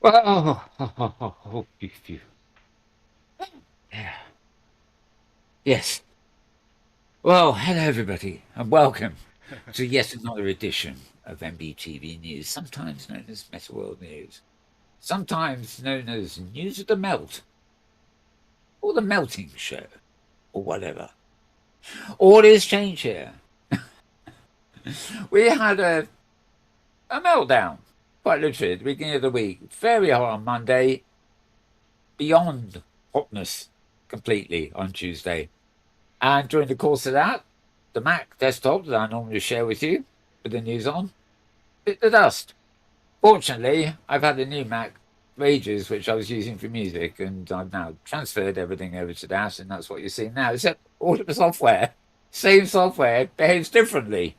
Phew. Yeah. Yes. Well, hello everybody, and welcome to yet another edition of MBTV News, sometimes known as Metaworld News, sometimes known as News of the Melt, or the Melting Show, or whatever. All is change here. We had a meltdown, quite literally, at the beginning of the week. Very hot on Monday, beyond hotness completely on Tuesday. And during the course of that, the Mac desktop that I normally share with you with the news on bit the dust. Fortunately, I've had a new Mac for ages, which I was using for music, and I've now transferred everything over to that, and that's what you're seeing now. Except all of the software, same software, behaves differently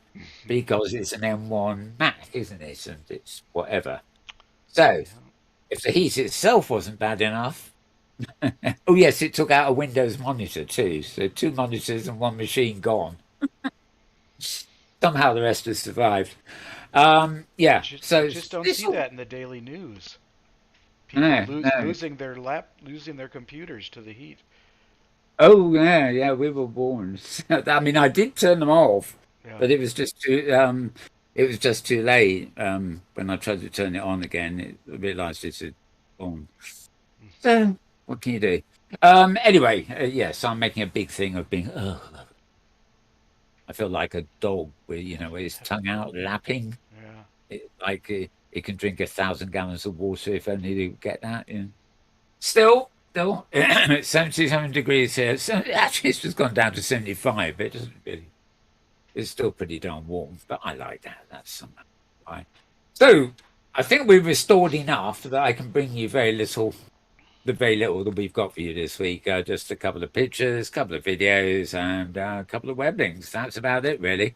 because it's an M1 Mac, isn't it? And it's whatever. So, if the heat itself wasn't bad enough, oh yes, it took out a Windows monitor too. So 2 monitors and 1 machine gone. Somehow the rest has survived. Yeah. You So just don't this see all that in the daily news. People no, no. losing their computers to the heat. Oh yeah, yeah. We were born. I mean, I did turn them off, Yeah. but it was just too late. When I tried to turn it on again, I realised it had gone. So what can you do? Anyway, yes, I'm making a big thing of being. Oh, I feel like a dog with with his tongue out lapping. Yeah. It can drink 1,000 gallons of water if only to get that. Still, it's 77 degrees here. So actually, it's just gone down to 75. But it doesn't really. It's still pretty darn warm, but I like that. That's something. Right. So I think we've restored enough that I can bring you the very little that we've got for you this week. Just a couple of pictures, a couple of videos, and a couple of web links. That's about it, really.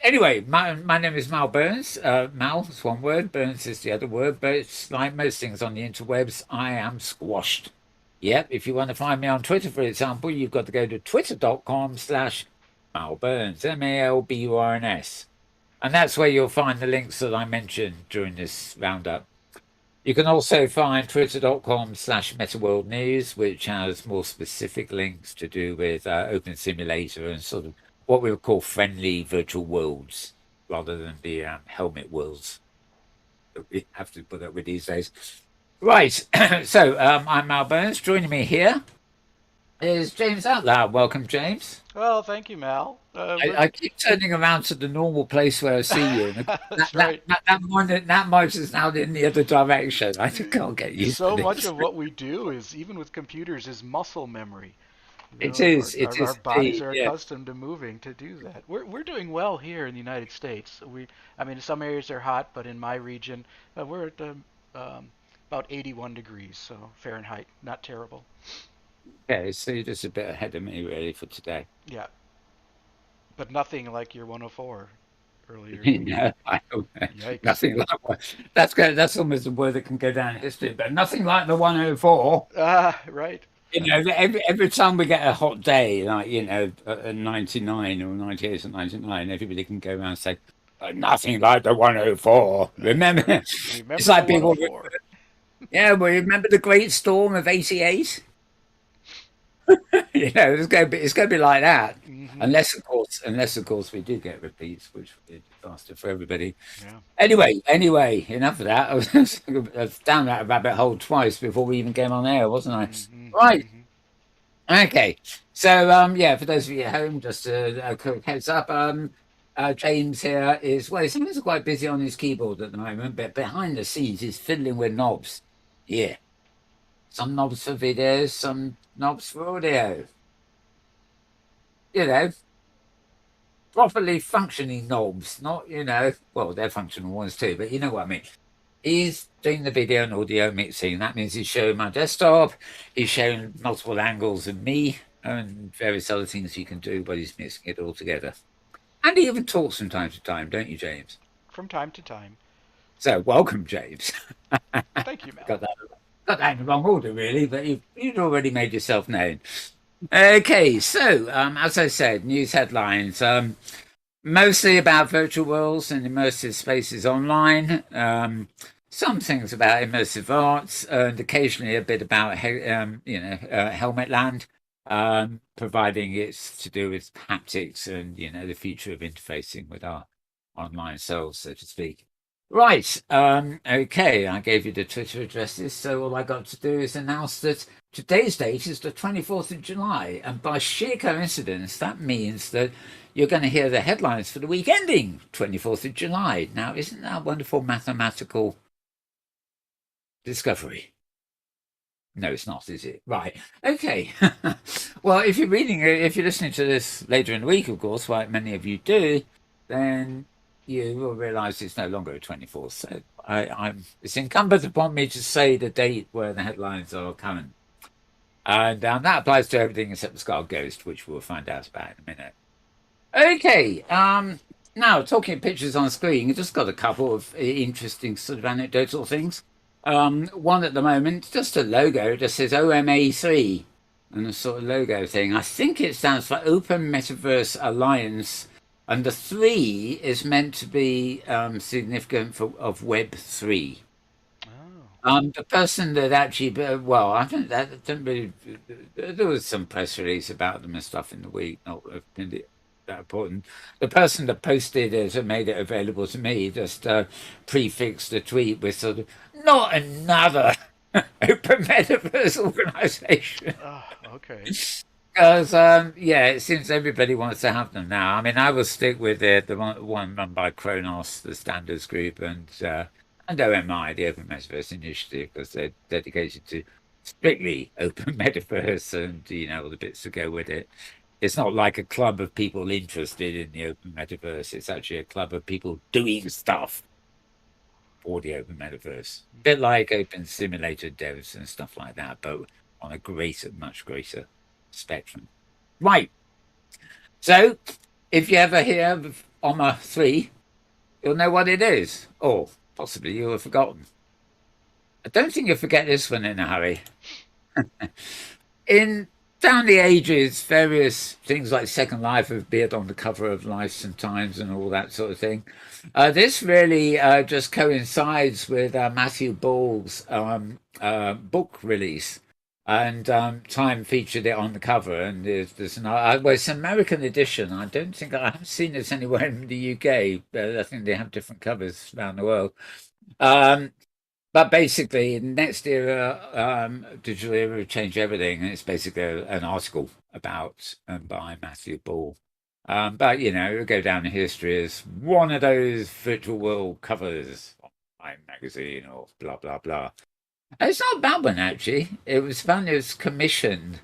Anyway, my name is Mal Burns. Mal is one word, Burns is the other word, but it's like most things on the interwebs, I am squashed. Yep, if you want to find me on Twitter, for example, you've got to go to twitter.com/Mal Burns, Malburns. And that's where you'll find the links that I mentioned during this roundup. You can also find twitter.com/Metaworld News, which has more specific links to do with Open Simulator and sort of what we would call friendly virtual worlds rather than the helmet worlds that we have to put up with these days. Right. So I'm Mal Burns. Joining me here is James Atlloud. Welcome, James. Well, thank you, Mal. I keep turning around to the normal place where I see you, and That's right. that monitor's now in the other direction. I just can't get used to So much this. of what we do is, even with computers, is muscle memory. It Our is bodies indeed. are Yeah. accustomed to moving to do that. We're doing well here in the United States. I mean, some areas are hot, but in my region, we're at about 81 degrees, so Fahrenheit, not terrible. Okay, so you're just a bit ahead of me, really, for today. Yeah, but nothing like your 104 earlier in the You week. know, Yikes. nothing like that's good. That's almost a word that can go down in history, but nothing like the 104. Ah, right. Every time we get a hot day, like a 99 or 98 or 99, everybody can go around and say, nothing like the 104. Remember, it's Remember the like people, 104. yeah, well, remember the Great Storm of '88? It's going to be like that, Hmm. unless of course we do get repeats, which would be a disaster for everybody. Yeah. Anyway, enough of that. I was down that rabbit hole twice before we even came on air, wasn't I? Hmm. Right. Hmm. Okay. So yeah, for those of you at home, just a quick heads up. James here is well, he seems quite busy on his keyboard at the moment, but behind the scenes he's fiddling with knobs. Yeah. Some knobs for videos, some knobs for audio. You know, properly functioning knobs, not, well, they're functional ones too, but you know what I mean. He's doing the video and audio mixing. That means he's showing my desktop, he's showing multiple angles of me and various other things you can do while he's mixing it all together. And he even talks from time to time, don't you, James? From time to time. So welcome, James. Thank you, Mal. got that got that in the wrong order, really, but you'd already made yourself known. Okay, so as I said, news headlines. Mostly about virtual worlds and immersive spaces online. some things about immersive arts and occasionally a bit about Helmet Land, providing it's to do with haptics and the future of interfacing with our online selves, so to speak. Right. Okay, I gave you the Twitter addresses, so all I got to do is announce that today's date is the 24th of July, and by sheer coincidence, that means that you're going to hear the headlines for the week ending 24th of July. Now, isn't that a wonderful mathematical discovery? No, it's not, is it? Right. Okay. Well, if you're reading it, if you're listening to this later in the week, of course, like many of you do, then you will realize it's no longer a 24th. So it's incumbent upon me to say the date where the headlines are current. And that applies to everything except the Scar Ghost, which we'll find out about in a minute. Okay. Now talking of pictures on screen, I just got a couple of interesting sort of anecdotal things. One at the moment, just a logo that says OMA3 and a sort of logo thing. I think it stands for Open Metaverse Alliance, and the three is meant to be significant for of Web3. Oh. The person that actually, well, I don't, that didn't really. There was some press release about them and stuff in the week. Not really that important. The person that posted it and made it available to me just prefixed the tweet with sort of not another open metaverse organization. Oh, okay. Because yeah, it seems everybody wants to have them now. I mean, I will stick with the one run by Kronos, the Standards Group, and OMI, the Open Metaverse Initiative, because they're dedicated to strictly open metaverse and all the bits that go with it. It's not like a club of people interested in the open metaverse. It's actually a club of people doing stuff for the open metaverse. A bit like open simulator devs and stuff like that, but on a greater, much greater spectrum. Right. So if you ever hear of OMA 3, you'll know what it is. Or possibly you'll have forgotten. I don't think you'll forget this one in a hurry. In down the ages, various things like Second Life have appeared on the cover of Life and Times and all that sort of thing. This really just coincides with Matthew Ball's book release. And Time featured it on the cover, and there's well, it's an American edition. I don't think I haven't seen this anywhere in the UK, but I think they have different covers around the world. Um, but basically, next era, digital era will change everything, and it's basically an article about and by Matthew Ball. But it'll go down in history as one of those virtual world covers on Time magazine or blah blah blah. It's not a bad one actually. It was fun. It was commissioned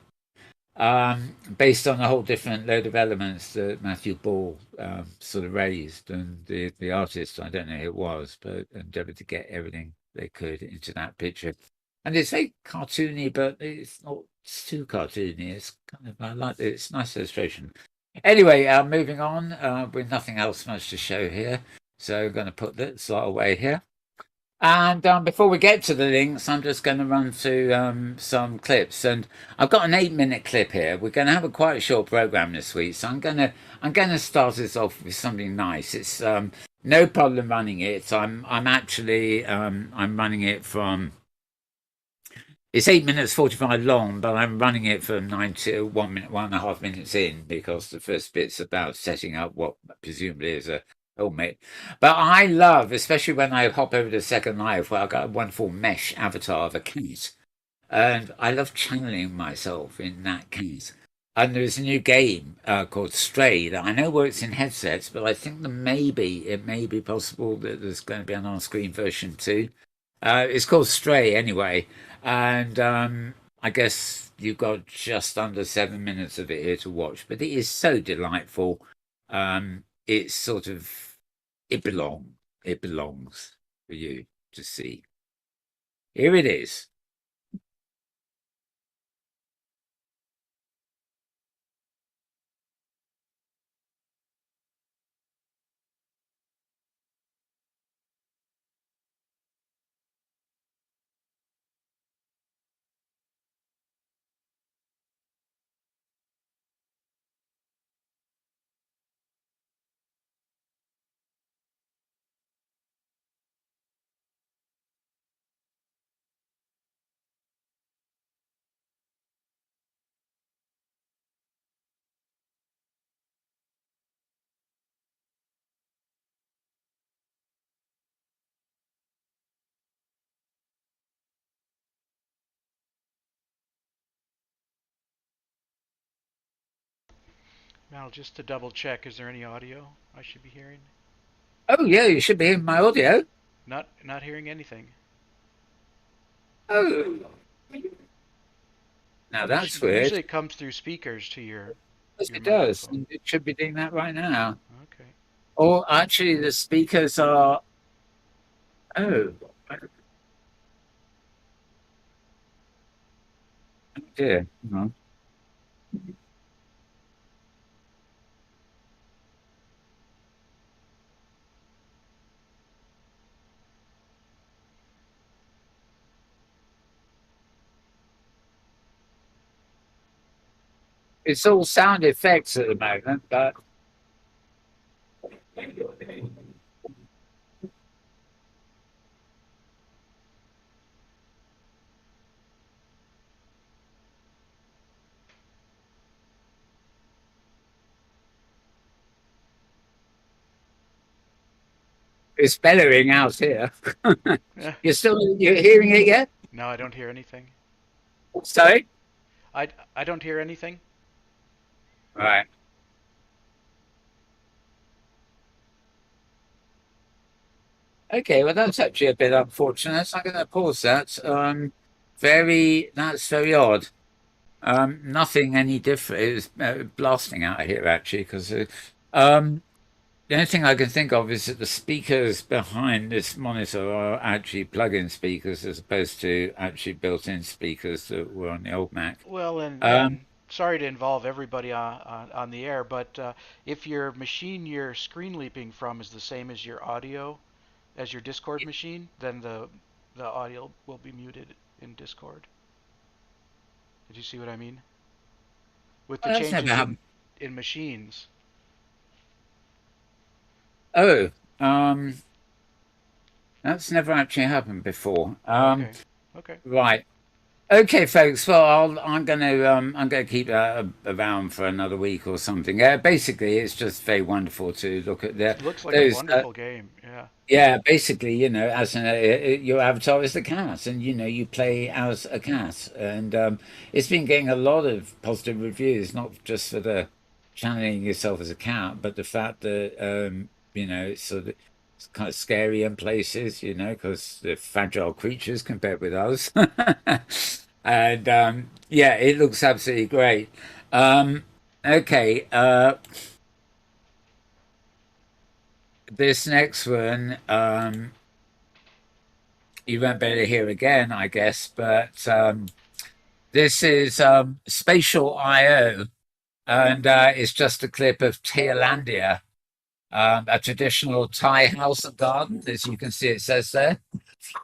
based on a whole different load of elements that Matthew Ball sort of raised, and the artist, I don't know who it was, but endeavored to get everything they could into that picture. And it's very cartoony, but it's not too cartoony. It's kind of I like it. It's a nice illustration. Anyway, moving on with nothing else much to show here, so I'm going to put that slot away here. And before we get to the links, I'm just going to run through some clips, and I've got an 8-minute clip here. We're going to have a quite short program this week, so I'm gonna start this off with something nice. It's no problem running it. I'm actually I'm running it from. It's 8 minutes 45 long, but I'm running it from 1 minute, 1.5 minutes in because the first bit's about setting up what presumably is a helmet. But I love, especially when I hop over to Second Life, where I've got a wonderful mesh avatar of a cat. And I love channeling myself in that cat. And there's a new game called Stray that I know works in headsets, but I think it may be possible that there's going to be an on-screen version too. It's called Stray anyway, and I guess you've got just under 7 minutes of it here to watch, but it is so delightful. It's sort of it belongs for you to see. Here it is. Mal, just to double check, is there any audio I should be hearing? Oh, yeah, you should be in my audio. Not hearing anything. Oh, now that's weird. Usually it comes through speakers to Yes, your it does. microphone. It should be doing that right now. Okay. Or actually, the speakers are. Oh, dear. Hang on. It's all sound effects at the moment, but it's bellowing out here. Yeah. You're hearing it yet? No, I don't hear anything. Sorry? I don't hear anything. Right. Okay, well, that's actually a bit unfortunate. So I'm going to pause that. That's very odd. Nothing any different. It was blasting out of here actually, because um, the only thing I can think of is that the speakers behind this monitor are actually plug-in speakers as opposed to actually built-in speakers that were on the old Mac. Well, and Um, and sorry to involve everybody on the air, but if your machine you're screen leaping from is the same as your audio, as your Discord machine, then the audio will be muted in Discord. Did you see what I mean? With the that's never changes happened. in machines. Oh, um, that's never actually happened before. Okay. Okay. Right. Okay, folks. Well, I'm gonna keep that around for another week or something. Basically, it's just very wonderful to look at It looks like a those. wonderful game. Yeah. Yeah, basically, as your avatar is the cat, and you play as a cat, and it's been getting a lot of positive reviews, not just for the channeling yourself as a cat, but the fact that it's kind of scary in places, because they're fragile creatures compared with us, and yeah, it looks absolutely great. Um, okay, this next one. You won't be able to hear again, I guess. But this is Spatial IO, and it's just a clip of Tealandia, a traditional Thai house and garden, as you can see it says there.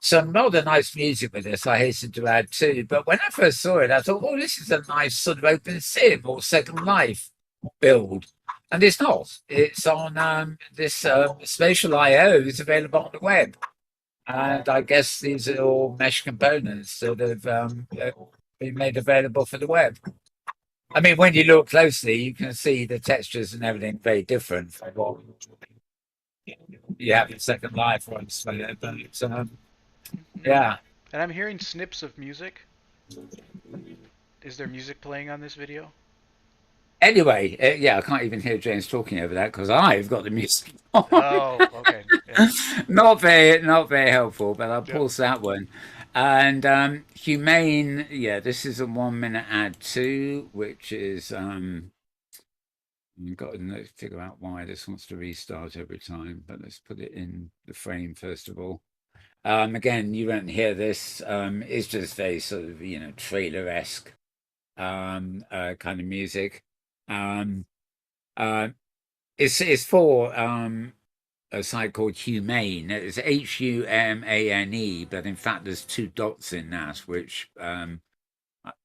Some rather nice music with this, I hasten to add too. But when I first saw it, I thought, oh, this is a nice sort of open sim or Second Life build. And it's not. It's on this Spatial IO is available on the web. And I guess these are all mesh components that have been made available for the web. I mean, when you look closely, you can see the textures and everything very different from what you have in Second Life or in Slayer. But Hmm. yeah. And I'm hearing snips of music. Is there music playing on this video? Anyway, yeah, I can't even hear James talking over that because I've got the music on. Oh, okay. Yeah. Not very helpful, but I'll Yep. pause that one. And humane, yeah, this is a 1 minute ad too, which is you've got to figure out why this wants to restart every time, but let's put it in the frame first of all. Again, you won't hear this. It's just very sort of, trailer-esque kind of music. Um, uh, it's for a site called Humane. It's Humane, but in fact, there's two dots in that, which I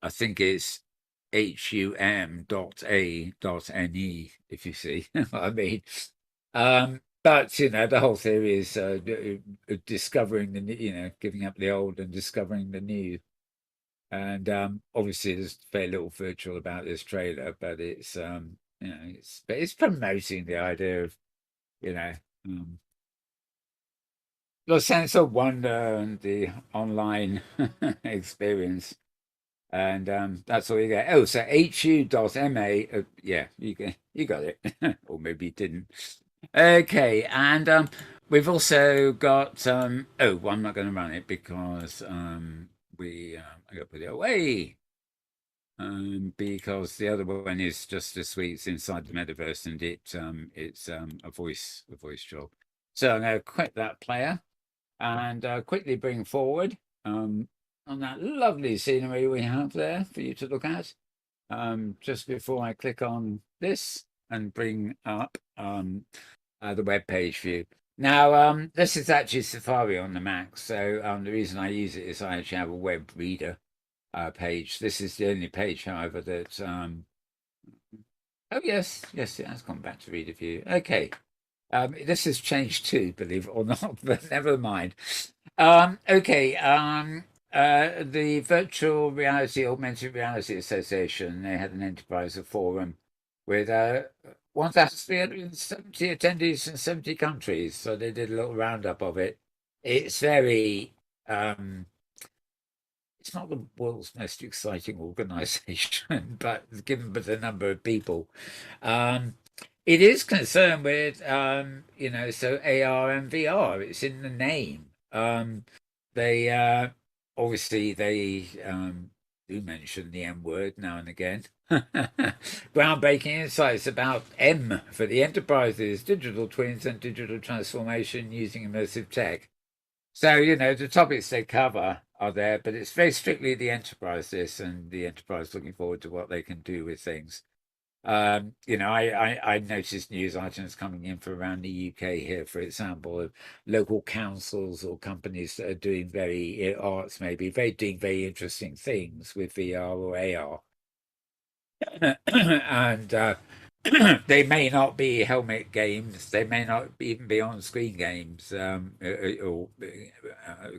think is hum.a.ne, if you see what I mean. But the whole theory is discovering giving up the old and discovering the new. And obviously, there's very little virtual about this trailer, but it's promoting the idea of you know um, the sense of wonder and the online experience. And that's all you get. Oh, so hu.ma. Yeah, you got it, or maybe you didn't. Okay, and we've also got. Oh, well, I'm not going to run it because we I got to put it away. Because the other one is just a suite it's inside the metaverse, and it's a voice job. So I'm going to quit that player and quickly bring forward on that lovely scenery we have there for you to look at. Just before I click on this and bring up the web page view. Now, this is actually Safari on the Mac, so the reason I use it is I actually have a web reader page. This is the only page, however, that oh yes, it has gone back to reader view. Okay. This has changed too, believe it or not, but never mind. Okay. The Virtual Reality Augmented Reality Association, they had an enterprise forum with 1,370 attendees in 70 countries. So they did a little roundup of it. It's very it's not the world's most exciting organization, but given the number of people, it is concerned with, so AR and VR. It's in the name. They obviously they do mention the M word now and again. Groundbreaking insights about M for the enterprises, digital twins, and digital transformation using immersive tech. So, the topics they cover are there, but it's very strictly the enterprise this and the enterprise looking forward to what they can do with things. I noticed news items coming in from around the UK here, for example, of local councils or companies that are doing very arts, maybe doing very interesting things with VR or AR. And they may not be helmet games. They may not even be on-screen games, or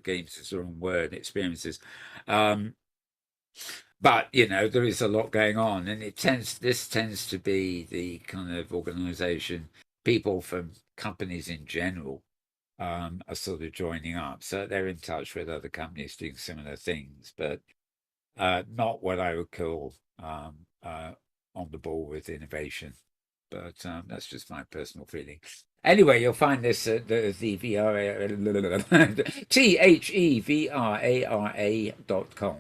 games is the wrong word, experiences. Um, but there is a lot going on, and this tends to be the kind of organization people from companies in general are sort of joining up. So they're in touch with other companies doing similar things, but not what I would call on the ball with innovation. But that's just my personal feeling. Anyway, you'll find this at the THEVRARA.com,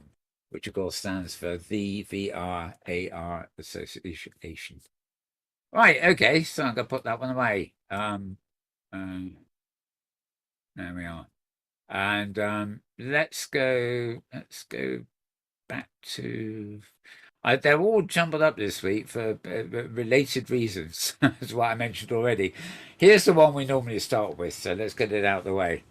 which of course stands for the VRAR Association. Right, okay, so I'm gonna put that one away. There we are. And let's go back to they're all jumbled up this week for related reasons, is what I mentioned already. Here's the one we normally start with, so let's get it out of the way.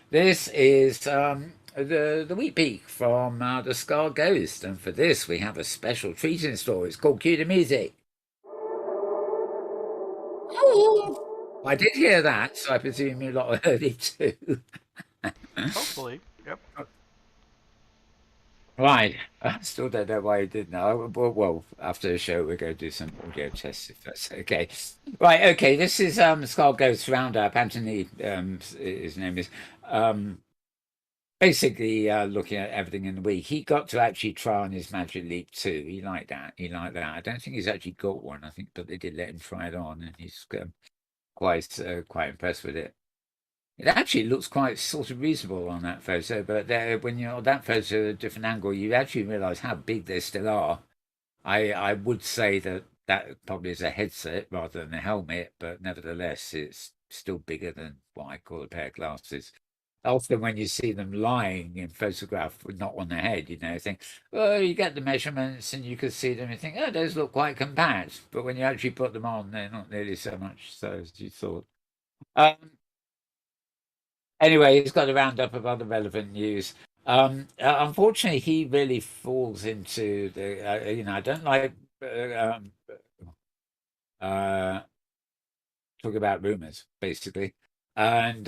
This is the Wheat Peak from the Scar Ghost, and for this we have a special treat in store. It's called Cue the Music. I did hear that, so I presume you lot heard it too. Hopefully. Yep. Right. I still don't know why he did now. Well, after the show, we're going to do some audio tests if that's okay. Right. Okay. This is Skull Ghost Roundup. Anthony, his name is. Basically, looking at everything in the week, he got to actually try on his Magic Leap too. He liked that. He liked that. I don't think he's actually got one. I think, but they did let him try it on, and he's quite impressed with it. It actually looks quite sort of reasonable on that photo, but when you're on that photo at a different angle, you actually realise how big they still are. I would say that probably is a headset rather than a helmet, but nevertheless, it's still bigger than what I call a pair of glasses. Often when you see them lying in photograph, not on the head, you think, well, you get the measurements and you can see them and think, oh, those look quite compact. But when you actually put them on, they're not nearly so much so as you thought. Anyway, he's got a roundup of other relevant news. Unfortunately, he really falls into I don't like uh, talk about rumors, basically. And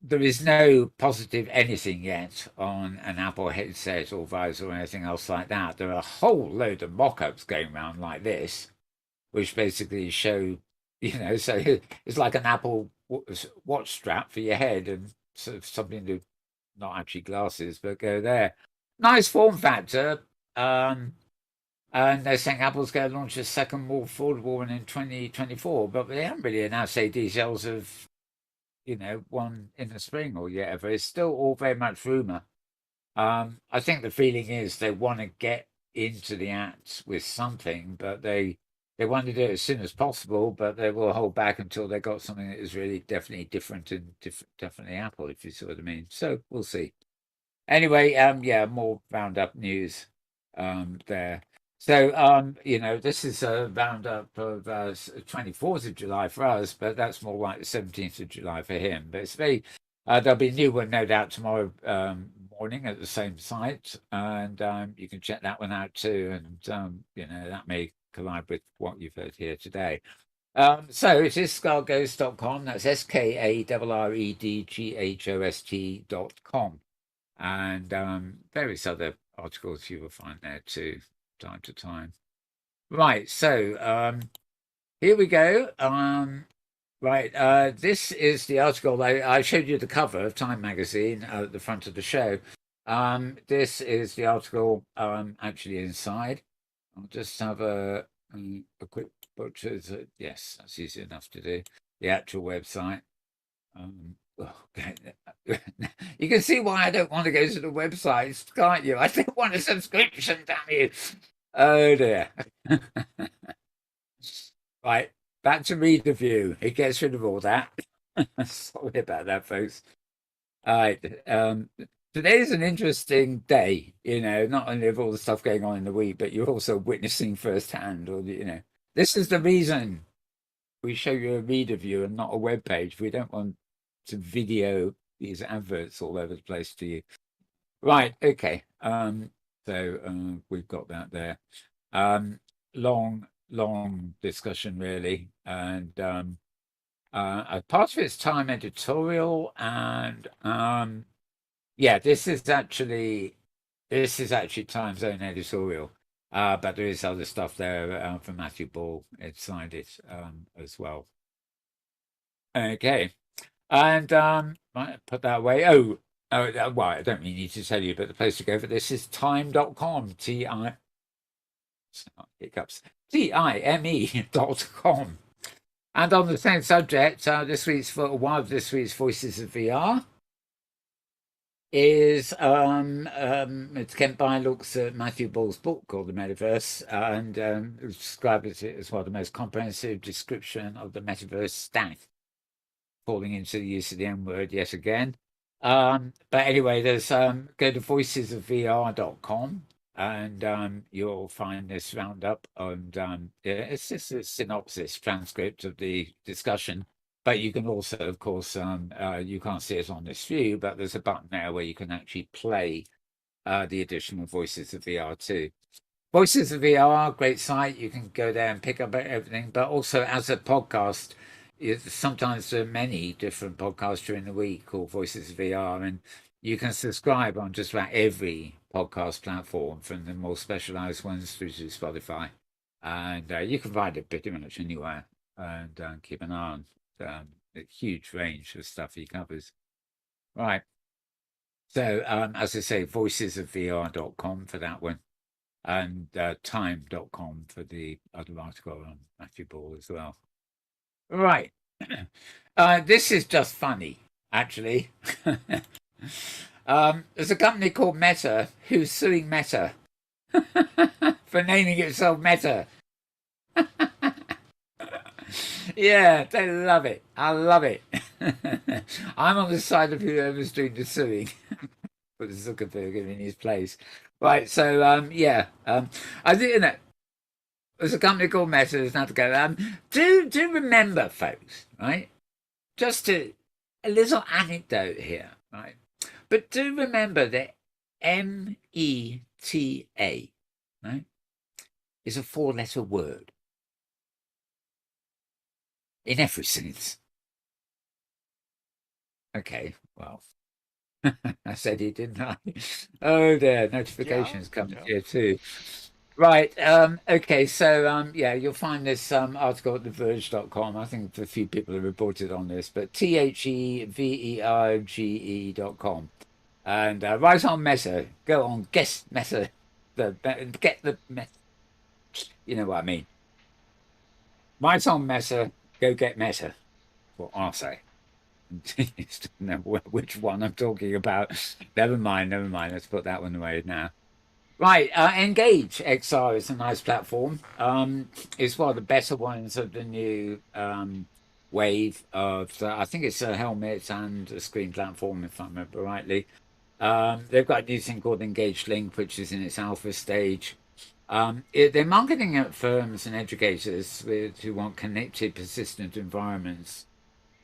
there is no positive anything yet on an Apple headset or visor or anything else like that. There are a whole load of mock-ups going around like this, which basically show, so it's like an Apple watch strap for your head and sort of something to not actually glasses, but go there. nice form factor. And they're saying Apple's going to launch a second, more affordable one in 2024, but they haven't really announced any details of, one in the spring or whatever. It's still all very much rumor. I think the feeling is they want to get into the act with something, but they want to do it as soon as possible, but they will hold back until they got something that is really definitely different and definitely Apple, if you see what I mean. So we'll see. Anyway, yeah, more roundup news there. So, this is a roundup of 24th of July for us, but that's more like the 17th of July for him. But it's very, there'll be a new one, no doubt, tomorrow morning at the same site, and you can check that one out too. And, that may collide with what you've heard here today. So it is skarghost.com. That's SKARREDGHOST.com. And various other articles you will find there too, time to time. Right, so here we go. Right, this is the article I showed you the cover of Time magazine at the front of the show. This is the article actually inside. I'll just have a quick butcher. Yes, that's easy enough to do. The actual website. Okay. You can see why I don't want to go to the websites, can't you? I don't want a subscription, damn you. Oh dear. Right, back to reader view. It gets rid of all that. Sorry about that, folks. All right. Today's an interesting day, not only of all the stuff going on in the week, but you're also witnessing firsthand, or this is the reason we show you a reader view and not a web page. We don't want to video these adverts all over the place to you. Right, okay. So we've got that there. Long discussion really, and part of it's Time editorial, and yeah, this is actually Time's own editorial. But there is other stuff there from Matthew Ball inside it as well. Okay. And might put that away. Oh, well, I don't really need to tell you, but the place to go for this is time.com. Hiccups. TIME.com. And on the same subject, this week's Voices of VR is it's Kent By looks at Matthew Ball's book called The Metaverse and described it as one of the most comprehensive description of the metaverse stack, falling into the use of the N word yet again. But anyway, there's go to voicesofvr.com and you'll find this roundup, and yeah, it's just a synopsis transcript of the discussion. But you can also, of course, you can't see it on this view, but there's a button there where you can actually play the additional Voices of VR too. Voices of VR, great site. You can go there and pick up everything, but also as a podcast, sometimes there are many different podcasts during the week called Voices of VR, and you can subscribe on just about every podcast platform, from the more specialized ones through to Spotify. And you can find it pretty much anywhere, and keep an eye on a huge range of stuff he covers. Right. So, as I say, voicesofvr.com for that one, and time.com for the other article on Matthew Ball as well. Right. This is just funny, actually. There's a company called Meta who's suing Meta for naming itself Meta. Yeah, they love it. I love it. I'm on the side of whoever's doing the suing. Put Zuckerberg in his place. Right, so yeah. I think there's a company called Meta that's not to go. Do remember, folks, right? Just a little anecdote here, right? But do remember that META, right, is a 4-letter word in every sense. Okay, well, I said it, didn't I? Oh, there, notifications coming here too. Right. Okay. So, yeah, you'll find this article at TheVerge.com. I think a few people have reported on this, but TheVerge.com. And right on Meta, go on, guess Meta, get the, you know what I mean. Right on Meta, go get Meta. What I'll say. Just don't know which one I'm talking about. Never mind, never mind. Let's put that one away now. Right, Engage XR is a nice platform. It's one of the better ones of the new wave of. I think it's a helmet and a screen platform, if I remember rightly. They've got a new thing called Engage Link, which is in its alpha stage. They're marketing at firms and educators who want connected, persistent environments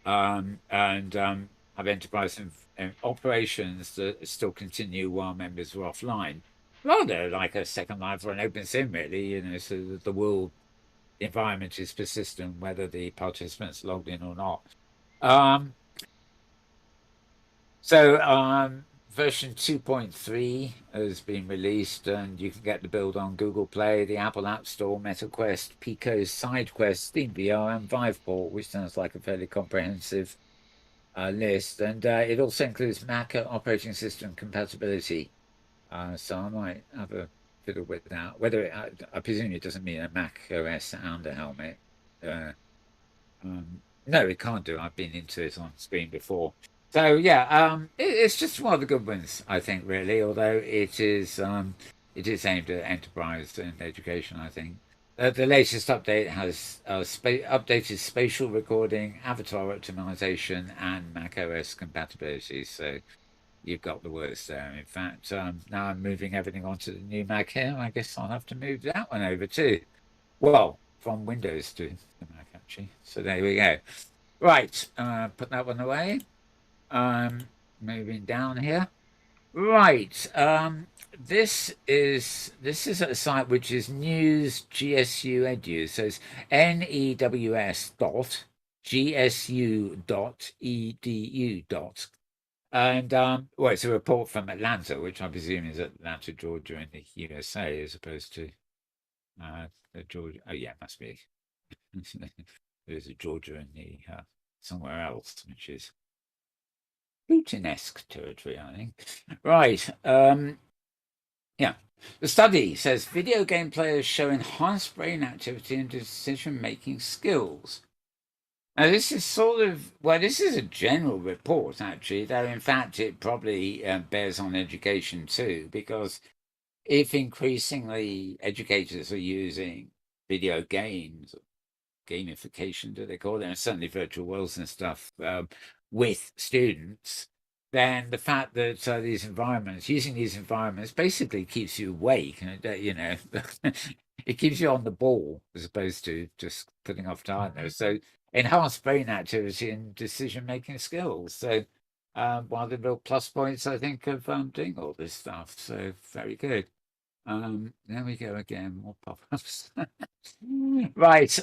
and have enterprise and operations that still continue while members are offline. Rather like a second life or an open sim, really, so that the world the environment is persistent, whether the participants logged in or not. Um, version 2.3 has been released, and you can get the build on Google Play, the Apple App Store, MetaQuest, Pico's SideQuest, Steam VR, and Viveport, which sounds like a fairly comprehensive list, and it also includes Mac operating system compatibility. So I might have a fiddle with that. Whether I presume it doesn't mean a Mac OS and a helmet. Uh, no, it can't do. I've been into it on screen before. So yeah, it's just one of the good ones, I think, really. Although it is aimed at enterprise and education, I think. The latest update has updated spatial recording, avatar optimization, and macOS compatibility. So you've got the works there. In fact, now I'm moving everything onto the new Mac here. I guess I'll have to move that one over too. Well, from Windows to the Mac, actually. So there we go. Right, put that one away. Um, moving down here. Right. This is a site which is News GSU Edu. So it's NEWS dot GSU dot EDU dot. And well, it's a report from Atlanta, which I presume is Atlanta, Georgia, in the USA, as opposed to Georgia. Oh yeah, it must be. There's a Georgia in the somewhere else, which is Putin-esque territory, I think. Right. Yeah. The study says video game players show enhanced brain activity and decision-making skills. Now, this is this is a general report, actually, though in fact it probably bears on education too, because if increasingly educators are using video games, gamification, do they call it? And certainly virtual worlds and stuff with students, then the fact that using these environments, basically keeps you awake, and it keeps you on the ball as opposed to just putting off tiredness. So enhanced brain activity and decision-making skills. So one of the real plus points, I think, of doing all this stuff. So very good. There we go again, more pop-ups. Right.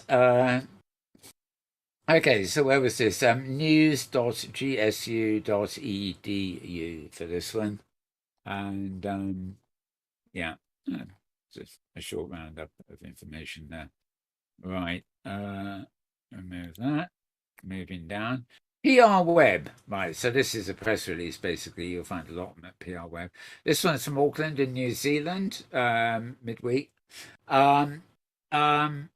Okay, so where was this? News.gsu.edu for this one. And yeah, just a short roundup of information there. Right. Remove that. Moving down. PR Web. Right. So this is a press release, basically. You'll find a lot at PR Web. This one's from Auckland in New Zealand, midweek. Um, um,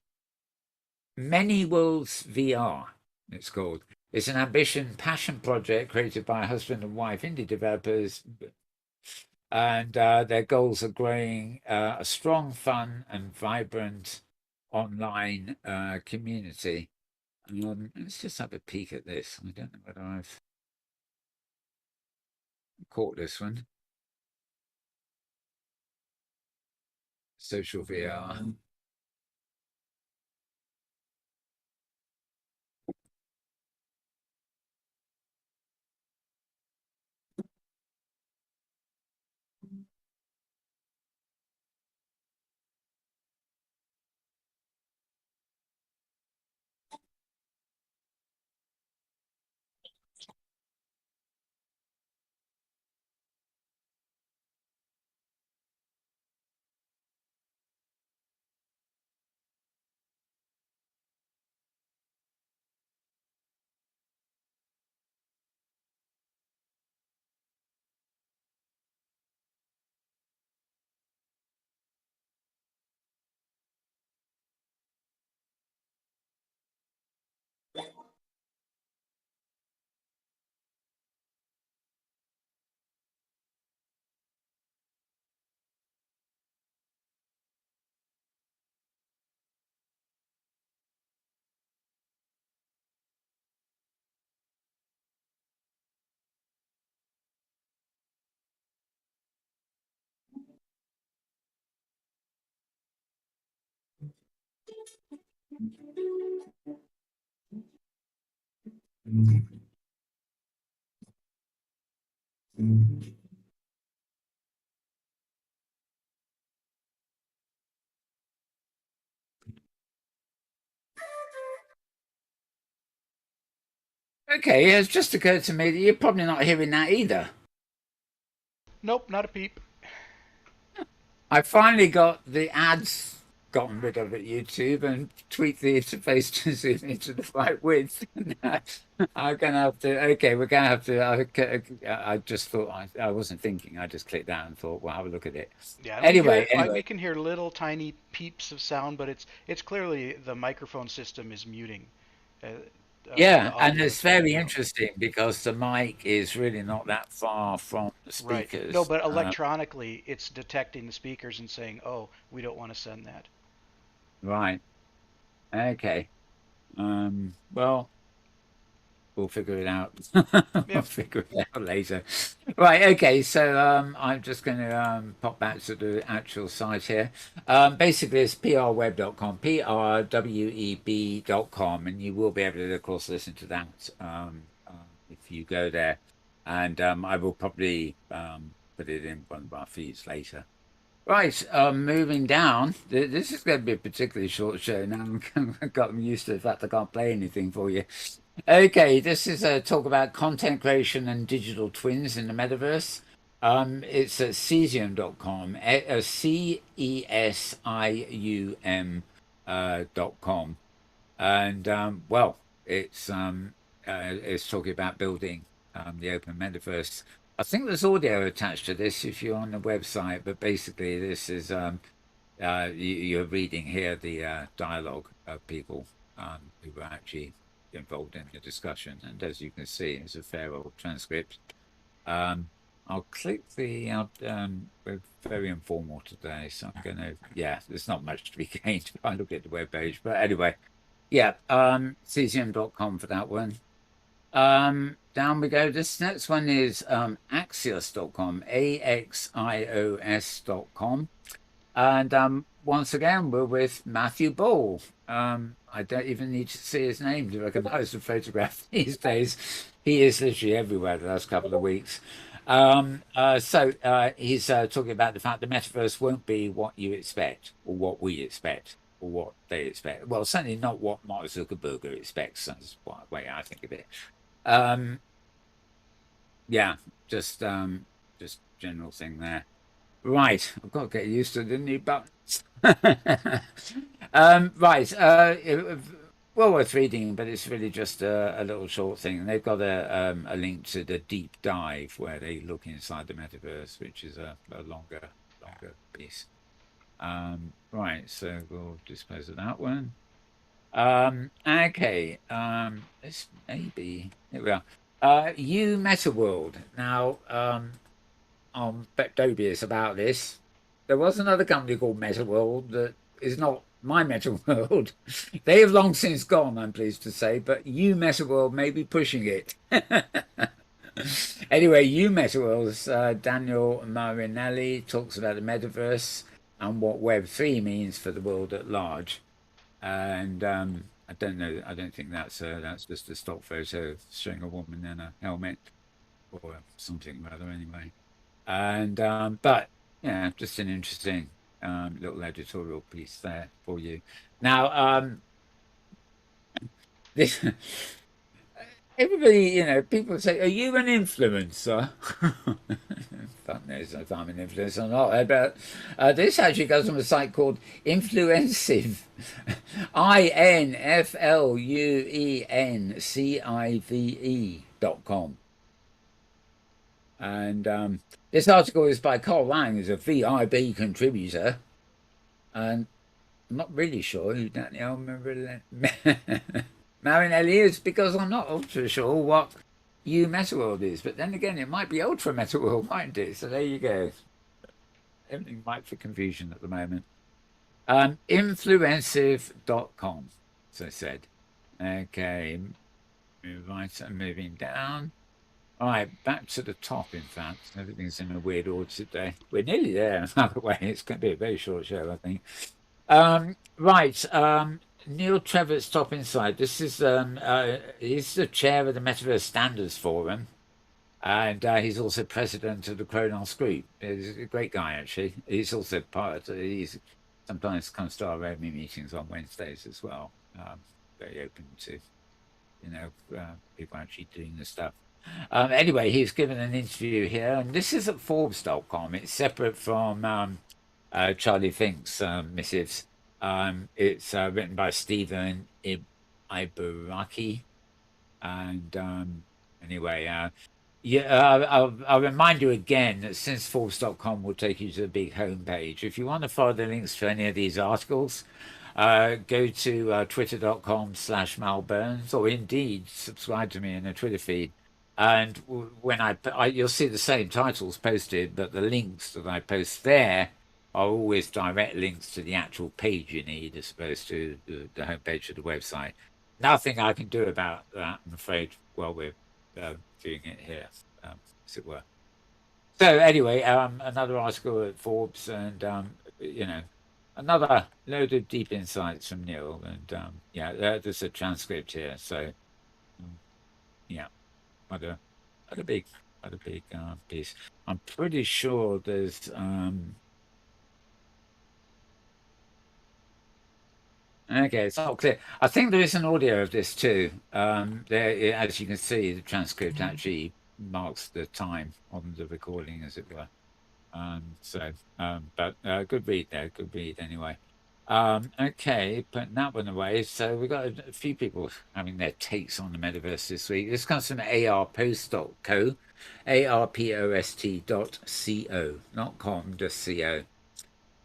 Many Worlds VR, it's called. It's an passion project created by a husband and wife indie developers, and their goals are growing a strong, fun, and vibrant online community. Let's just have a peek at this. I don't know whether I've caught this one. Social VR. Okay, it's just occurred to me that you're probably not hearing that either. Nope, not a peep. I finally got the ads gotten rid of at YouTube and tweaked the interface to zoom into the right width. I'm gonna have to. Okay, we're gonna have to. I just thought I wasn't thinking. I just clicked that and thought, well, have a look at it. Yeah, and we Anyway, hear we anyway, can hear little tiny peeps of sound, but it's clearly the microphone system is muting uh, the yeah, and audio it's that's coming very out. interesting because the mic is really not that far from the Right. No, speakers. but electronically, it's detecting the speakers and saying, "Oh, we don't want to send that." Right. Okay. Well, we'll figure it out. We'll Yep. figure it out later. Right, okay, so I'm just going to pop back to the actual site here. Basically, it's prweb.com, prweb.com, and you will be able to, of course, listen to that if you go there. And I will probably put it in one of our feeds later. Right, moving down. This is going to be a particularly short show now. I've gotten used to the fact I can't play anything for you. Okay, this is a talk about content creation and digital twins in the metaverse. It's at cesium.com, Cesium .com. And well, it's talking about building the open metaverse. I think there's audio attached to this if you're on the website, but basically this is you're reading here the dialogue of people who were actually involved in the discussion, and as you can see, it's a fair old transcript. I'll click the. We're very informal today, so I'm going to. Yeah, there's not much to be gained if I look at the web page, but anyway, yeah. Cesium.com for that one. Down we go. This next one is Axios.com, Axios.com. And once again, we're with Matthew Ball. I don't even need to see his name to recognize the photograph these days. He is literally everywhere the last couple of weeks. So he's talking about the fact the metaverse won't be what you expect, or what we expect, or what they expect. Well, certainly not what Mark Zuckerberg expects. That's the way I think of it. Um, yeah, just general thing there. Right, I've got to get used to the new buttons. Right, well worth reading, but it's really just a little short thing. And they've got a link to the deep dive where they look inside the metaverse, which is a longer piece. Right, so we'll dispose of that one. Okay, this maybe here we are. You Metaworld. Now, I'm a bit dubious about this. There was another company called Metaworld that is not my Metaworld. They have long since gone, I'm pleased to say, but you Metaworld may be pushing it. Anyway, you Metaworld's Daniel Marinelli talks about the metaverse and what Web3 means for the world at large. And I don't know. I don't think that's just a stock photo showing a woman in a helmet or something rather. Anyway, and but yeah, just an interesting little editorial piece there for you. Now, this everybody, people say, "Are you an influencer?" Fuck knows if I'm an influencer or not. But this actually goes on a site called Influencive, influencive.com. And this article is by Carl Lang, who's a VIB contributor. And I'm not really sure who Danielle Marinelli is because I'm not ultra sure what U Metaworld is. But then again, it might be Ultra Metaworld, mightn't it? So there you go. Everything might for confusion at the moment. Influencive.com, as I said. Okay, right, I'm moving down. All right, back to the top, in fact. Everything's in a weird order today. We're nearly there, by the way. It's going to be a very short show, I think. Right. Neil Trevor's top inside. This is he's the chair of the Metaverse Standards Forum, and he's also president of the Kronos Group. He's a great guy, actually. He's also part. He's sometimes comes to our roaming meetings on Wednesdays as well. Very open to people actually doing the stuff. Anyway, he's given an interview here, and this is at Forbes.com. It's separate from Charlie Fink's missives. It's written by Stephen Ibaraki. And anyway, yeah, I'll remind you again that since Forbes.com will take you to the big homepage, if you want to follow the links to any of these articles, go to twitter.com/Mal Burns, or indeed subscribe to me in a Twitter feed. And when you'll see the same titles posted, but the links that I post there are always direct links to the actual page you need, as opposed to the homepage of the website. Nothing I can do about that, I'm afraid, while we're doing it here, as it were. So anyway, another article at Forbes, and you know, another load of deep insights from Neil, and yeah, there's a transcript here. So um, yeah, what a what a big what a big piece. I'm pretty sure there's okay, it's not clear. I think there is an audio of this too. There, as you can see, the transcript actually marks the time on the recording, as it were. But good read there, good read anyway. Okay, putting that one away. So we've got a few people having their takes on the metaverse this week. This comes from arpost.co, arpost.co, not com, just co.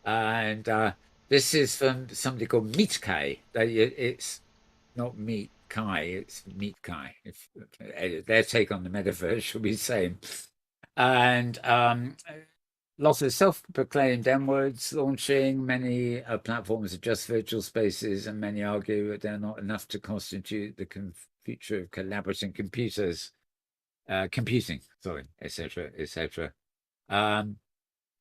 And this is from somebody called Meat Kai. It's not Meat Kai, it's Meat Kai. If their take on the metaverse should be the same. And lots of self-proclaimed M-words launching. Many platforms are just virtual spaces, and many argue that they're not enough to constitute the future of collaborating computing, sorry, etc., etc.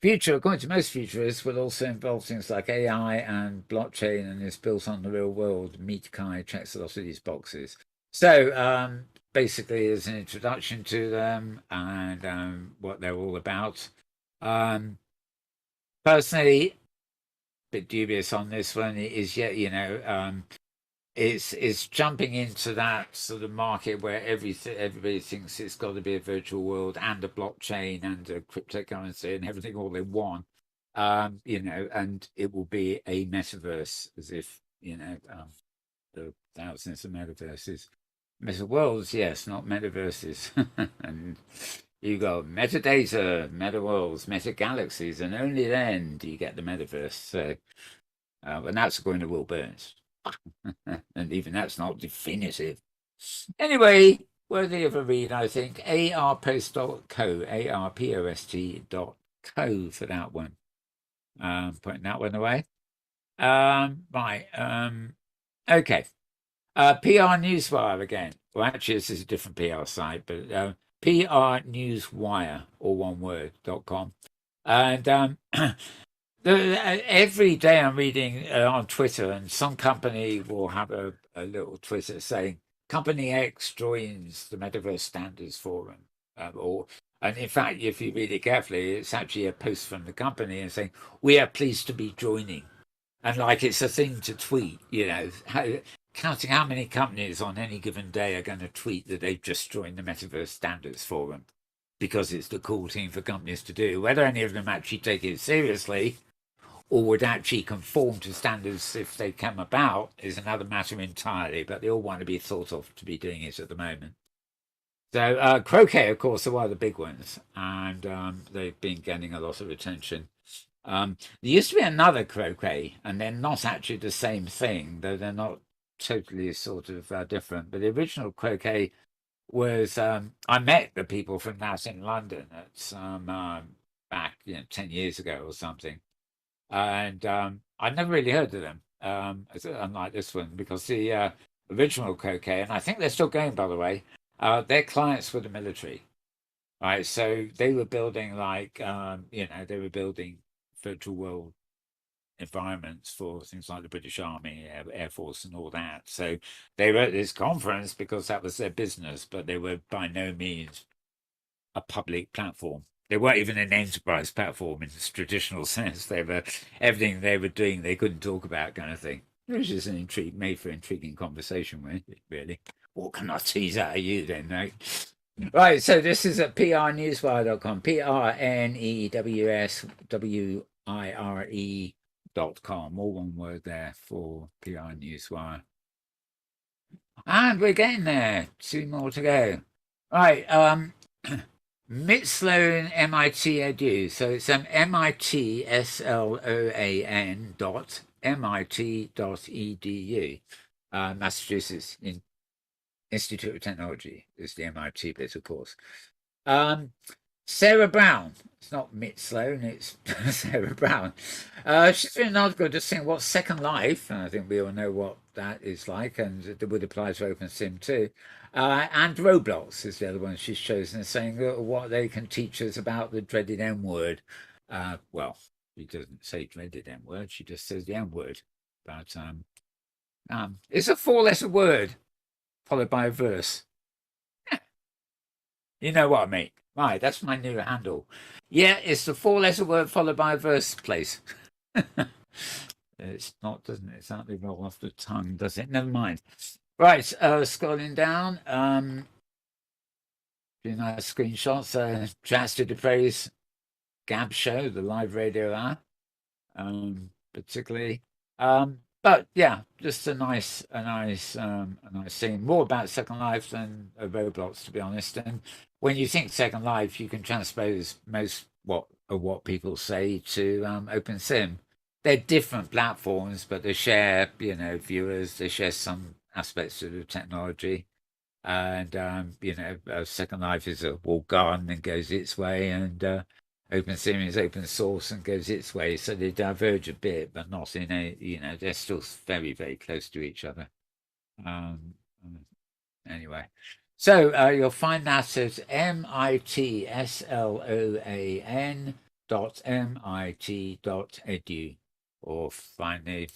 Future, according to most futurists, will also involve things like AI and blockchain, and is built on the real world. Meet Kai checks a lot of these boxes. So basically, as an introduction to them and what they're all about. Um, Personally, a bit dubious on this one. Is yet, it's jumping into that sort of market where everybody thinks it's got to be a virtual world and a blockchain and a cryptocurrency and everything all in one. And it will be a metaverse, as if the thousands of metaverses. Meta worlds, yes, not metaverses. And you go metadata, meta worlds, meta galaxies, and only then do you get the metaverse. So, and that's according to Will Burns. And even that's not definitive. Anyway, worthy of a read, I think. arpost.co, arpost.co for that one. Putting that one away. Right. Okay. PR Newswire again. Well, actually, this is a different PR site, but PR Newswire, all one word.com. And every day I'm reading on Twitter, and some company will have a little Twitter saying, Company X joins the Metaverse Standards Forum. And in fact, if you read it carefully, it's actually a post from the company and saying, We are pleased to be joining. And like it's a thing to tweet, counting how many companies on any given day are going to tweet that they've just joined the Metaverse Standards Forum because it's the cool thing for companies to do. Whether any of them actually take it seriously or would actually conform to standards if they come about is another matter entirely, but they all want to be thought of to be doing it at the moment. So Croquet, of course, are one of the big ones, and they've been getting a lot of attention. There used to be another Croquet, and they're not actually the same thing, though they're not totally sort of different. But the original Croquet was I met the people from that in London at some back 10 years ago or something, and I'd never really heard of them, unlike this one, because the original Croquet, and I think they're still going, by the way, their clients were the military. Right, so they were building they were building virtual world environments for things like the British Army, Air Force, and all that. So they were at this conference because that was their business, but they were by no means a public platform. They weren't even an enterprise platform in the traditional sense. They were everything they were doing they couldn't talk about, kind of thing. Which is an made for intriguing conversation, really. What can I tease out of you then, mate? Right, so this is at prnewswire.com, prnewswire.com, all one word there for PR Newswire. And we're getting there. Two more to go. Right, Mitt Sloan MIT Edu. So it's MIT SLOAN dot MIT.edu. Massachusetts Institute of Technology is the MIT bit, of course. Sarah Brown. It's not Mitt Sloan, it's Sarah Brown. She's written an article just saying what's Second Life, and I think we all know what that is like, and it would apply to OpenSim too. And Roblox is the other one she's chosen, saying what they can teach us about the dreaded M word. Well, she doesn't say dreaded M word, she just says the M word. But it's a four-letter word followed by a verse. You know what I mean? Right, that's my new handle. Yeah, it's the four-letter word followed by a verse, please. It's not, doesn't it? Exactly roll off the tongue, does it? Never mind. Right, scrolling down. Few nice screenshots. Chance to praise Gab show, the live radio hour, particularly. But yeah, just a nice scene. More about Second Life than Roblox, to be honest. And when you think Second Life, you can transpose most what people say to OpenSim. They're different platforms, but they share, viewers. They share some aspects of the technology, and Second Life is a walled garden and goes its way, and OpenSim is open source and goes its way, so they diverge a bit, but not in they're still very, very close to each other. Anyway, so you'll find that at mitsloan.mit.edu, or finally,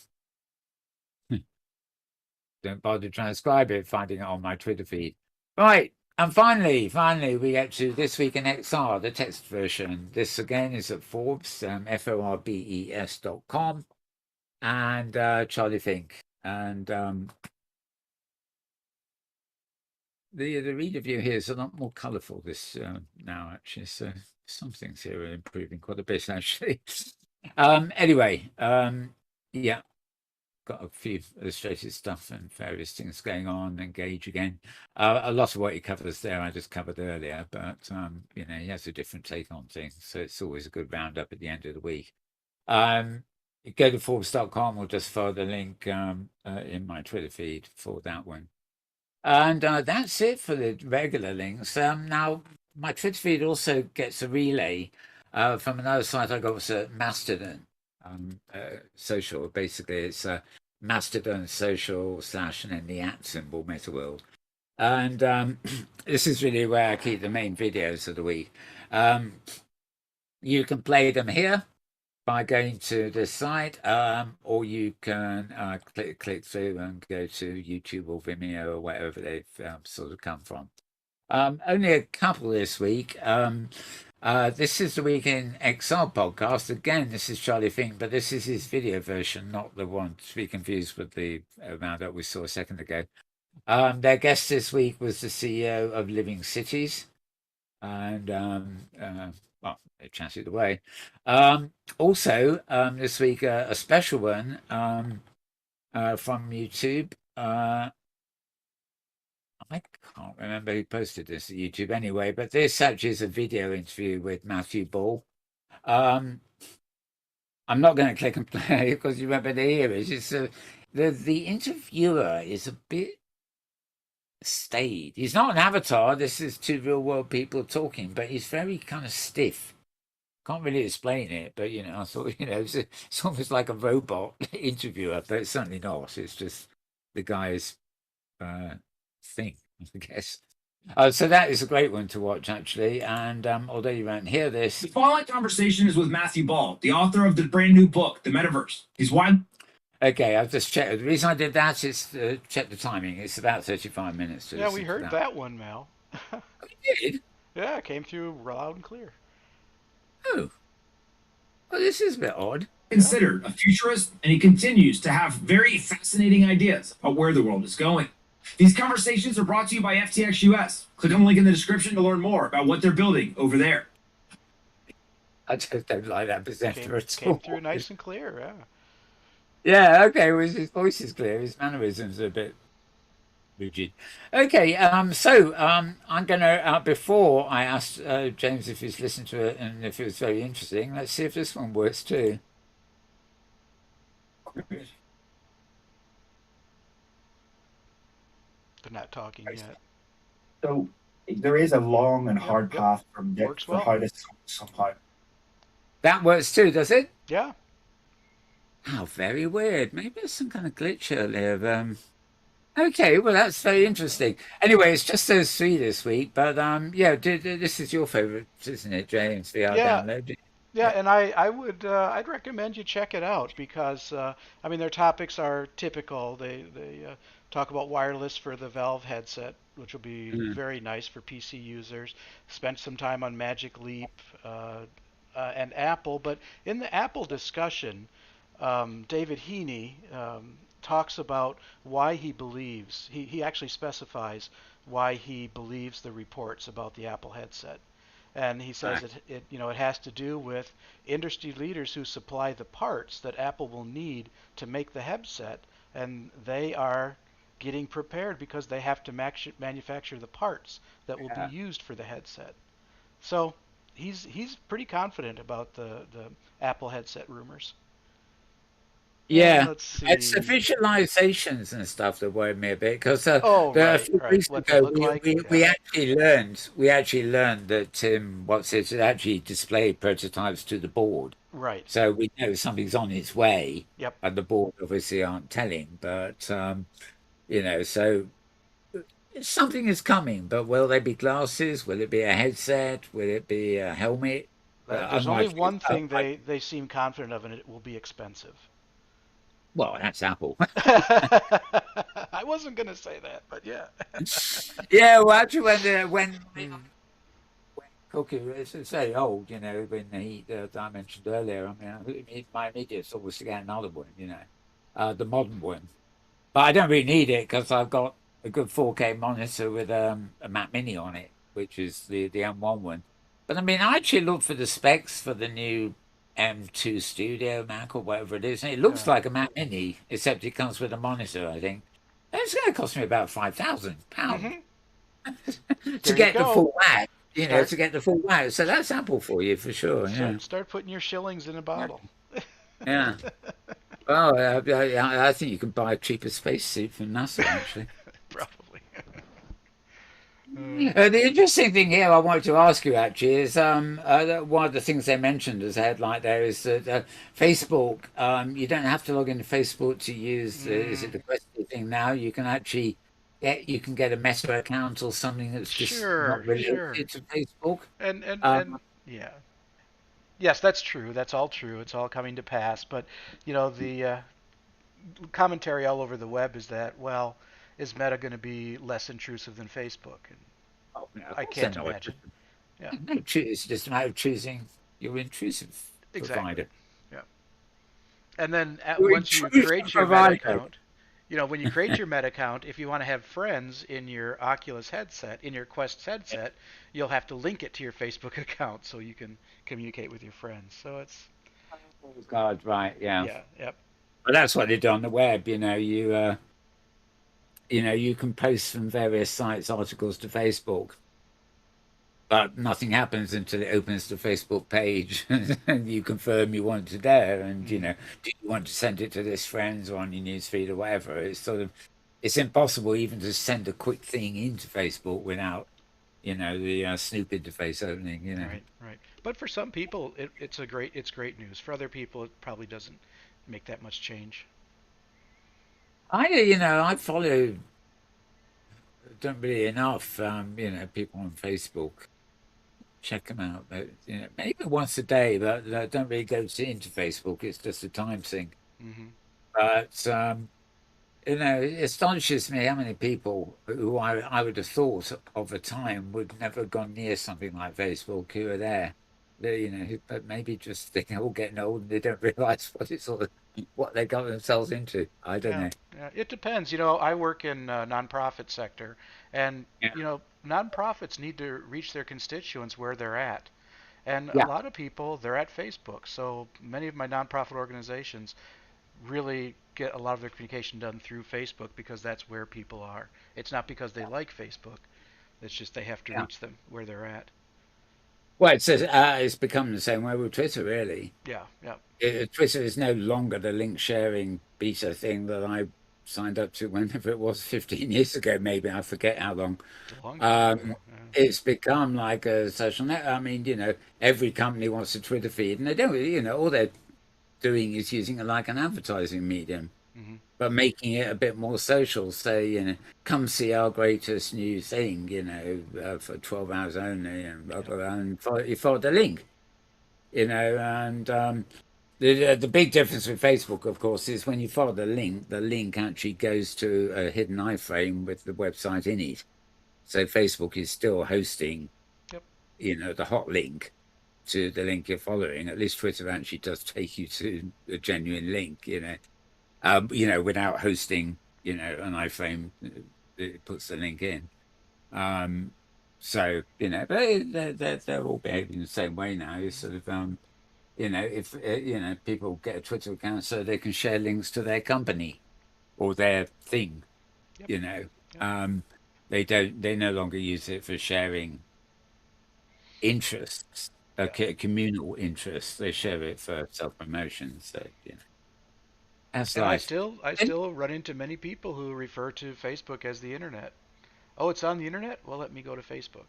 don't bother to transcribe it, finding it on my Twitter feed. Right. And finally, we get to This Week in XR, the text version. This again is at Forbes, forbes.com, and Charlie Fink. And the reader view here is a lot more colourful this now, actually. So some things here are improving quite a bit, actually. Anyway, yeah. Got a few illustrated stuff and various things going on. Engage again. A lot of what he covers there I just covered earlier, but he has a different take on things, so it's always a good roundup at the end of the week. Go to Forbes.com or just follow the link in my Twitter feed for that one. And that's it for the regular links. Now, my Twitter feed also gets a relay from another site I got, was Mastodon. Social. Basically, it's Mastodon social / and then the @ symbol Metaworld. And this is really where I keep the main videos of the week. You can play them here by going to this site, or you can click through and go to YouTube or Vimeo or wherever they've sort of come from. Only a couple this week. This is the Week in XR podcast. Again, this is Charlie Fink, but this is his video version, not the one to be confused with the roundup we saw a second ago. Their guest this week was the CEO of Living Cities, and well, they chatted away. Also, this week, a special one from YouTube. I can't remember who posted this at YouTube anyway, but this actually is a video interview with Matthew Ball. I'm not going to click and play because you remember the hear it. It's the interviewer is a bit staid. He's not an avatar. This is two real world people talking, but he's very kind of stiff. Can't really explain it, but I thought it's almost like a robot interviewer, but it's certainly not. It's just the guy's thing, I guess. So that is a great one to watch, actually. And although you won't hear The this, following conversation is with Matthew Ball, the author of the brand new book, The Metaverse. He's wide. okay, I've just checked. The reason I did that is to check the timing. It's about 35 minutes to Yeah, we listen to heard that. that one, Mal. Oh, you did? Yeah, it came through loud and clear. Oh, well, this is a bit odd. Yeah. Considered a futurist, and he continues to have very fascinating ideas about where the world is going. These conversations are brought to you by FTX US. Click on the link in the description to learn more about what they're building over there. I just don't like that presenter at Came through all. nice and clear. Yeah. Yeah, okay. Well, his voice is clear. His mannerisms are a bit rigid. Okay, I'm gonna before I asked James if he's listened to it and if it was very interesting. Let's see if this one works too. They're not talking yet. So there is a long and Yep. hard Yep. path from Dick Works for well. how to somehow. That works too, does it? Yeah. How very weird. Maybe there's some kind of glitch earlier. Okay, well that's very interesting. Anyway, it's just those three this week, but yeah, this is your favorite, isn't it, James? VR Yeah. download. Yeah, and I would I'd recommend you check it out because I mean their topics are typical. They talk about wireless for the Valve headset, which will be Mm. very nice for PC users. Spent some time on Magic Leap and Apple, but in the Apple discussion, David Heaney talks about why he believes he actually specifies why he believes the reports about the Apple headset. And he says Right. it has to do with industry leaders who supply the parts that Apple will need to make the headset, and they are getting prepared because they have to manufacture the parts that will be Yeah. used for the headset. So he's pretty confident about the Apple headset rumors. And Yeah, let's it's the see. visualizations and stuff that worried me a bit because Oh, a right, few right. weeks What they ago look like. we Yeah. actually learned that Tim what's it had actually displayed prototypes to the board, Right. so we know something's on its way, Yep. and the board obviously aren't telling, but so something is coming. But will they be glasses? Will it be a headset? Will it be a helmet? There's only Unlikely. one thing they seem confident of, and it will be expensive. Well, that's Apple. I wasn't gonna say that, but yeah. Yeah, well, actually, when cooking, it's very old, when the heat that I mentioned earlier. My immediate thought was to get another one, the modern one. But I don't really need it because I've got a good 4K monitor with a Mac Mini on it, which is the M1 one. But I mean, I actually looked for the specs for the new M2 Studio Mac or whatever it is, and it looks Yeah. like a Mac Mini, except it comes with a monitor, I think. And it's going to cost me about £5,000 Hmm. to There you get the go. full whack, Start to get the full whack. So that's Apple for you for sure. Yeah, start putting your shillings in a bottle. yeah. Well, I think you can buy a cheaper spacesuit from NASA actually. Probably. The interesting thing here I wanted to ask you actually is one of the things they mentioned as a headline there is that Facebook, you don't have to log into Facebook to use is it Mm, the Quest thing now? You can get a Meta account or something that's just not sure, sure. related to Facebook. And yeah. Yes, that's true. That's all true. It's all coming to pass. But the commentary all over the web is that, well, is Meta going to be less intrusive than Facebook? And Oh, no, of I course they're can't not. imagine. Yeah, No, it's just a matter of choosing your intrusive exactly. provider. Yeah. And then Your once you intrusive create your Meta provider. account, when you create your Meta account, if you want to have friends in your Oculus headset, in your Quest headset, you'll have to link it to your Facebook account so you can communicate with your friends. So it's, Oh, God, right, yeah. yeah, yep. But that's what they do on the web. You can post from various sites articles to Facebook, but nothing happens until it opens the Facebook page and you confirm you want it there. And Hmm. do you want to send it to this friends or on your newsfeed or whatever? It's impossible even to send a quick thing into Facebook without the Snoop interface opening. Right, right. But for some people, it's great news. For other people, it probably doesn't make that much change. I follow don't really enough. People on Facebook, check them out. Maybe once a day, but I don't really go into Facebook. It's just a time thing. Hmm. But it astonishes me how many people who I would have thought of a time would never have gone near something like Facebook who are there. But maybe just they're all getting old and they don't realize what they got themselves into. I don't Yeah, know. yeah, it depends. I work in nonprofit sector, and Yeah. nonprofits need to reach their constituents where they're at. And a Yeah. lot of people, they're at Facebook. So many of my nonprofit organizations really get a lot of their communication done through Facebook because that's where people are. It's not because they like Facebook. It's just they have to Yeah. reach them where they're at. Well, it's become the same way with Twitter, really. Yeah, yeah. Twitter is no longer the link sharing beta thing that I signed up to whenever it was 15 years ago, maybe. I forget how long. It's a long time Um, ago. Yeah. it's become like a social net. I mean, every company wants a Twitter feed, and they don't, all they're doing is using it like an advertising medium, Hmm. but making it a bit more social. Say, come see our greatest new thing, for 12 hours only, and blah, Yeah. blah, blah, and you follow the link, and the big difference with Facebook, of course, is when you follow the link actually goes to a hidden iframe with the website in it. So Facebook is still hosting, Yep. the hot link to the link you're following. At least Twitter actually does take you to a genuine link, without hosting, an iframe that puts the link in. Um, but they're all behaving the same way now. It's sort of, if people get a Twitter account so they can share links to their company or their thing, Yep. you know, Yep. um, they no longer use it for sharing interests, Yeah. communal interests. They share it for self promotion. So that's And I life. still I And still run into many people who refer to Facebook as the internet. Oh, it's on the internet? Well, let me go to Facebook.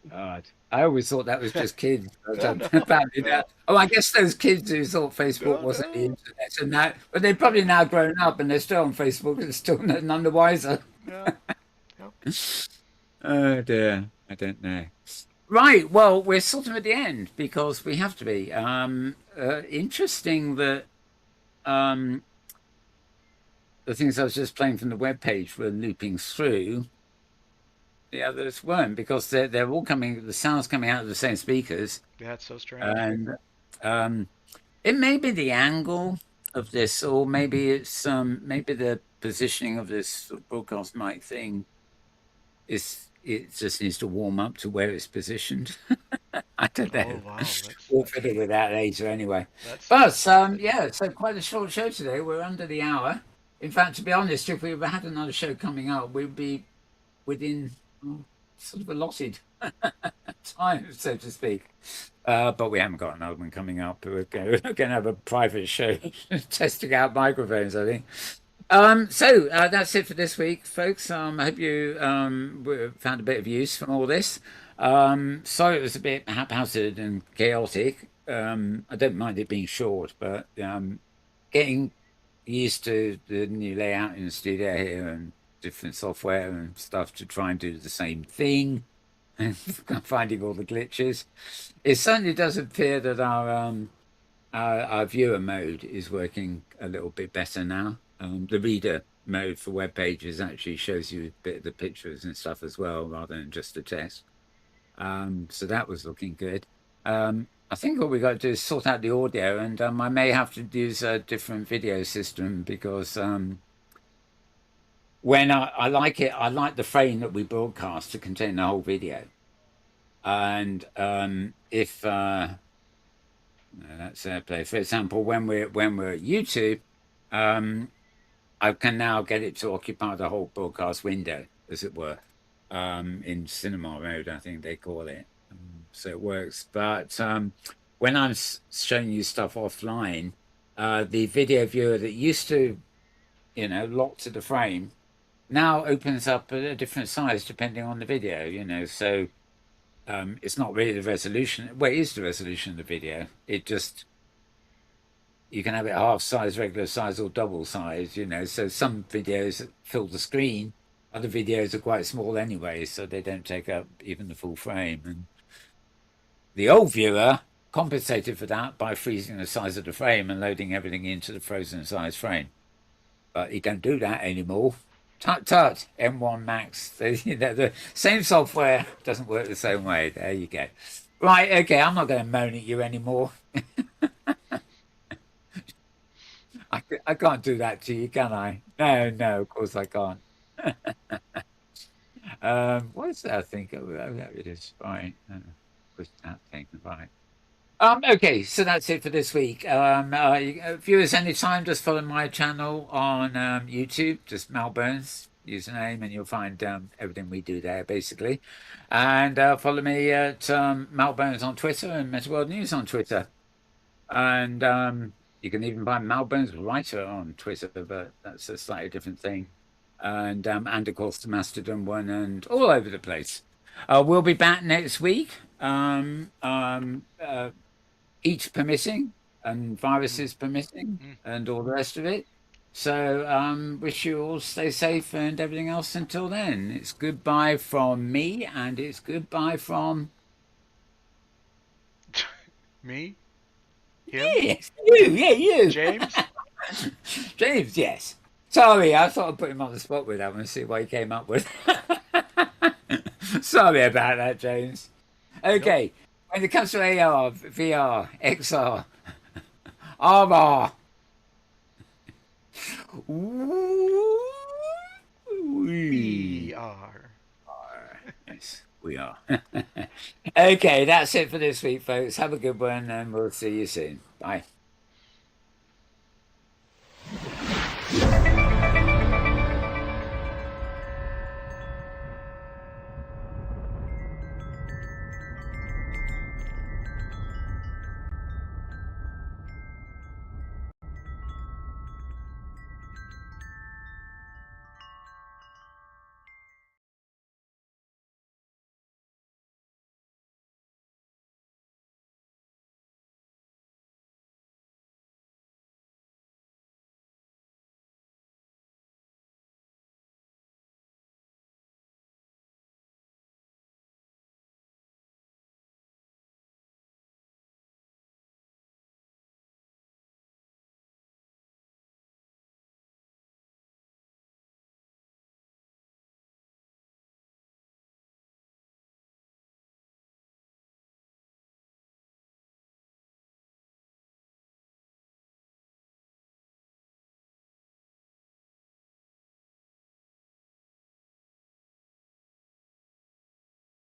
God, I always thought that was just kids. No, no, Found it no, out. Oh, I guess those kids who thought Facebook no, wasn't the no, internet, and now, but they've probably now grown up and they're still on Facebook and still none the wiser. no. Yep. Oh dear, I don't know. Right, well, we're sort of at the end because we have to be. Interesting that um, the things I was just playing from the web page were looping through. The others weren't because they're all coming. The sounds coming out of the same speakers, Yeah, it's so strange. and um, it may be the angle of this, or maybe maybe the positioning of this sort of broadcast mic thing is it just needs to warm up to where it's positioned. I don't Oh know. wow, We'll figure with that later anyway. that's But yeah, so quite a short show today. We're under the hour. In fact, to be honest, if we had another show coming up, we'd be within sort of allotted time, so to speak. But we haven't got another one coming up. We're going to have a private show testing out microphones, I think. So that's it for this week, folks. I hope you found a bit of use from all this. Sorry it was a bit haphazard and chaotic. I don't mind it being short, but getting used to the new layout in the studio here and different software and stuff to try and do the same thing and finding all the glitches. It certainly does appear that our viewer mode is working a little bit better now. The reader mode for web pages actually shows you a bit of the pictures and stuff as well, rather than just the text. So that was looking good. I think all we got to do is sort out the audio, and I may have to use a different video system because when I like it, I like the frame that we broadcast to contain the whole video. And if no, that's AirPlay. For example, when we're at YouTube, I can now get it to occupy the whole broadcast window, as it were, in cinema mode, I think they call it. So it works. But when I'm showing you stuff offline, the video viewer that used to, lock to the frame, now opens up at a different size depending on the video. So it's not really the resolution. Well, it is the resolution of the video. It just you can have it half size, regular size, or double size. So some videos fill the screen, other videos are quite small anyway, so they don't take up even the full frame. And the old viewer compensated for that by freezing the size of the frame and loading everything into the frozen size frame. But he don't do that anymore. Tut, M1 Max. The same software doesn't work the same way. There you go. Right, okay, I'm not going to moan at you anymore. I can't do that to you, can I? No, of course I can't. What's that thing? Oh, there it is. Right. What's that thing? Right. Okay, so that's it for this week. Viewers, anytime, just follow my channel on YouTube, just Mal Burns username, and you'll find everything we do there, basically. And follow me at Mal Burns on Twitter and Metaworld News on Twitter. And you can even find Mal Burns Writer on Twitter, but that's a slightly different thing. And of course the Mastodon one, and all over the place. We'll be back next week. Each permitting and viruses permitting and all the rest of it. So wish you all stay safe and everything else until then. It's goodbye from me, and it's goodbye from Me? Him? yes, you. James? James, yes. Sorry, I thought I'd put him on the spot with that one and see what he came up with. Sorry about that, James. Okay. When it comes to AR, VR, XR, RR, We are. yes, we are. Okay, that's it for this week, folks. Have a good one, and we'll see you soon. Bye.